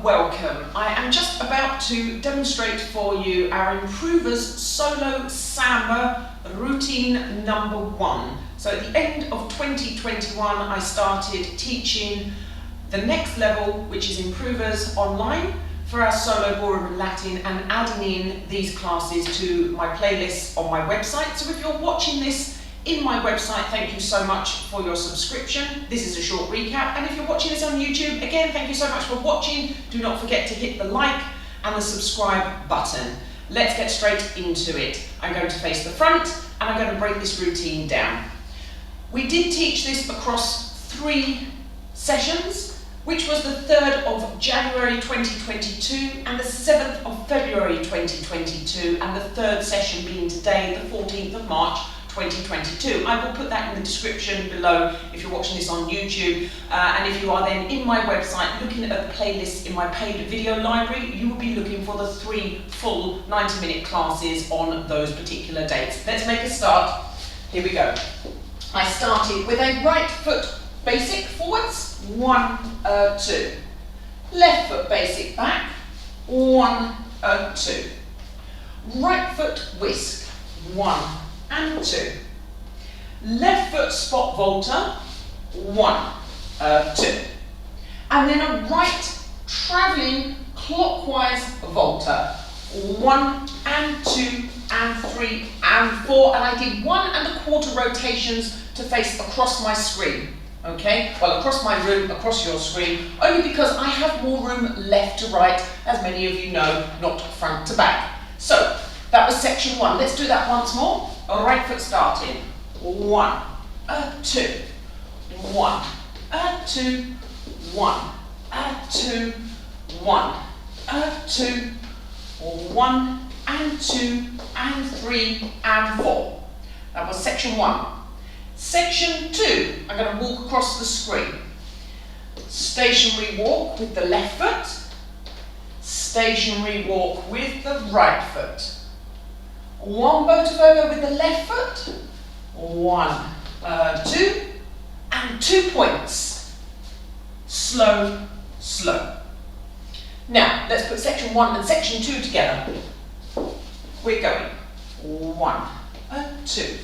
welcome. I am just about to demonstrate for you our Improvers Solo Samba routine number 1. So at the end of 2021 I started teaching the next level, which is Improvers online for our solo ballroom and Latin, and adding in these classes to my playlists on my website. So if you're watching this in my website, thank you so much for your subscription. This is a short recap, and if you're watching this on YouTube, again, thank you so much for watching. Do not forget to hit the like and the subscribe button. Let's get straight into it. I'm going to face the front and I'm going to break this routine down. We did teach this across 3 sessions, which was the 3rd of January 2022 and the 7th of February 2022, and the 3rd session being today, the 14th of March 2022. I will put that in the description below if you're watching this on YouTube, and if you are then in my website looking at the playlist in my paid video library, you will be looking for the 3 full 90-minute classes on those particular dates. Let's make a start. Here we go. I started with a right foot basic forwards, 1, 2. Left foot basic back, 1, 2. Right foot whisk, 1 and 2. Left foot spot volta, 1, 2. And then a right travelling clockwise volta, 1 and 2 and 3 and 4. And I did 1 1/4 rotations to face across my screen. Okay, well, across my room, across your screen, only because I have more room left to right, as many of you know, not front to back. So that was section 1. Let's do that once more. Right foot starting. 1, 2, 1, 2, 1, 2, 1, 2, 1 and 2 and 3 and 4. That was section 1. Section 2, I'm going to walk across the screen. Stationary walk with the left foot. Stationary walk with the right foot. 1 Botafogo with the left foot, 1, 2, and 2 points. Slow, slow. Now, let's put section 1 and section 2 together. We're going 1, 2,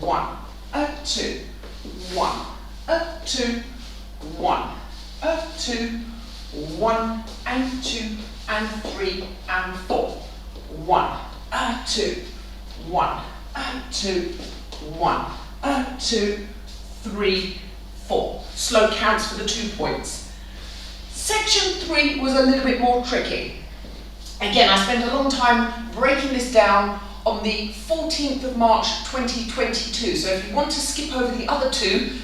1, 2, 1, 2, 1, 2, 1 and 2 and 3 and 4. 1, 2, 1, 2, 1, 2, 3, 4. Slow counts for the 2 points. Section 3 was a little bit more tricky. Again, I spent a long time breaking this down on the 14th of March 2022. So if you want to skip over the other 2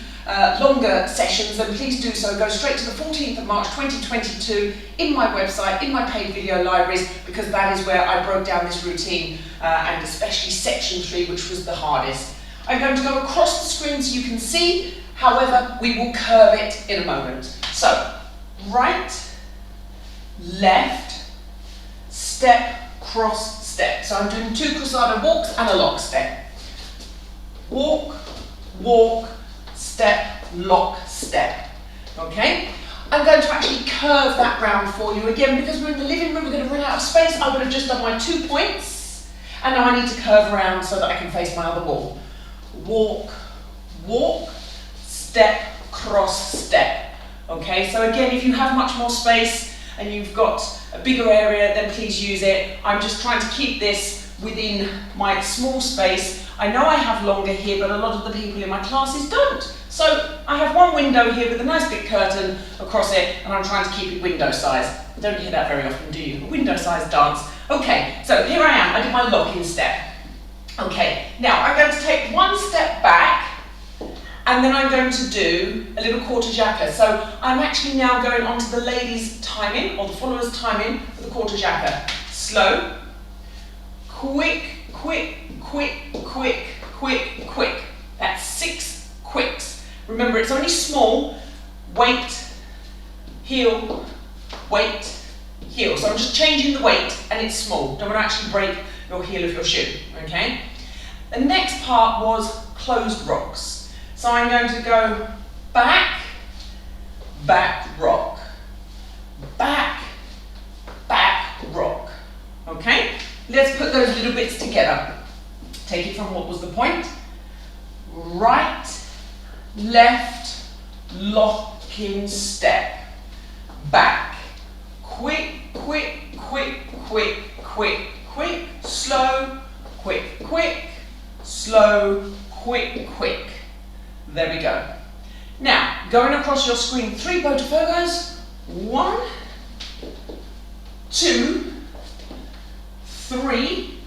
longer sessions, then please do so. Go straight to the 14th of March 2022 in my website, in my paid video libraries, because that is where I broke down this routine, and especially section 3, which was the hardest. I'm going to go across the screen so you can see, however, we will curve it in a moment. So, right, left, step, cross, step. So I'm doing 2 Cruzado Walks and a lock step. Walk, walk, step, lock, step. Okay? I'm going to actually curve that round for you again, because we're in the living room, we're going to run out of space. I would have just done my 2 points, and now I need to curve around so that I can face my other wall. Walk, walk, step, cross, step. Okay? So again, if you have much more space and you've got a bigger area, then please use it. I'm just trying to keep this within my small space. I know I have longer here, but a lot of the people in my classes don't. So I have one window here with a nice big curtain across it, and I'm trying to keep it window size. You don't hear that very often, do you? A window size dance. Okay, so here I am. I did my locking step. Okay, now I'm going to take 1 step back, and then I'm going to do a little Corte Jaca. So I'm actually now going on to the ladies' timing, or the followers' timing, for the Corte Jaca. Slow, quick, quick, quick, quick, quick, quick. That's 6 quicks. Remember, it's only small. Weight, heel, weight, heel. So I'm just changing the weight, and it's small. Don't want to actually break your heel of your shoe, okay? The next part was closed rocks. So I'm going to go back, back rock, back, Let's put those little bits together. Take it from what was the point. Right, left, lock-in step. Back. Quick, quick, quick, quick, quick, quick, slow, quick, quick, slow, quick, quick. There we go. Now, going across your screen, 3 Botafogos. 1, 2, 3,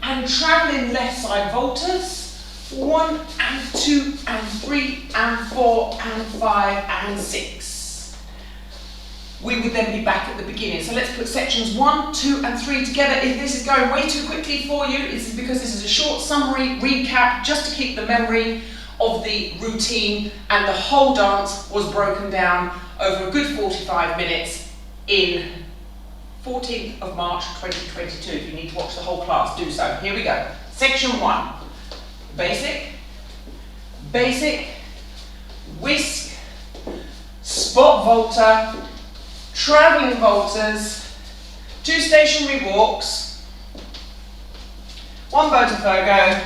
and traveling left side Voltas. 1 and 2 and 3 and 4 and 5 and 6. We would then be back at the beginning. So let's put sections 1, 2 and 3 together. If this is going way too quickly for you, it's because this is a short summary recap just to keep the memory of the routine, and the whole dance was broken down over a good 45 minutes in 14th of March 2022. If you need to watch the whole class, do so. Here we go. Section 1. Basic, basic, whisk, spot volta, travelling voltas, 2 stationary walks, 1 Botafogo,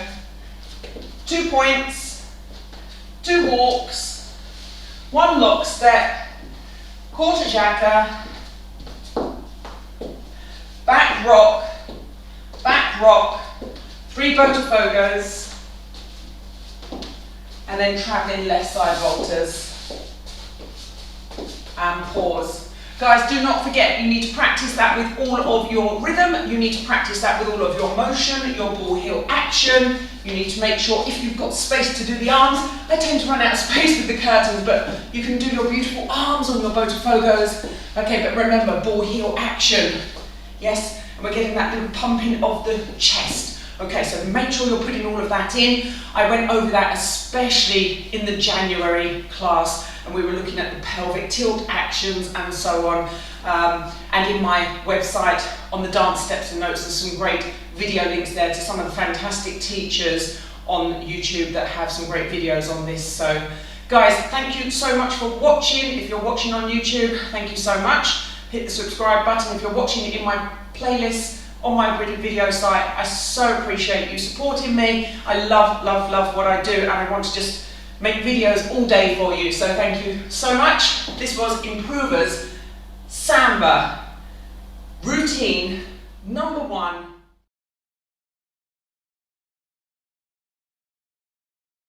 2 points, 2 walks, 1 lock step, Corte Jaca, back rock, 3 Botafogos, and then travelling left side voltas and pause. Guys, do not forget, you need to practice that with all of your rhythm, you need to practice that with all of your motion, your ball heel action. You need to make sure if you've got space to do the arms. I tend to run out of space with the curtains, but you can do your beautiful arms on your Botafogos. Okay, but remember, ball heel action. Yes, and we're getting that little pumping of the chest. Okay, so make sure you're putting all of that in. I went over that especially in the January class, and we were looking at the pelvic tilt actions and so on. And in my website on the dance steps and notes, there's some great video links there to some of the fantastic teachers on YouTube that have some great videos on this. So guys, thank you so much for watching. If you're watching on YouTube, thank you so much. Hit the subscribe button. If you're watching it in my playlist on my video site, I so appreciate you supporting me. I love, love, love what I do, and I want to just make videos all day for you. So thank you so much. This was Improvers Samba routine number 1.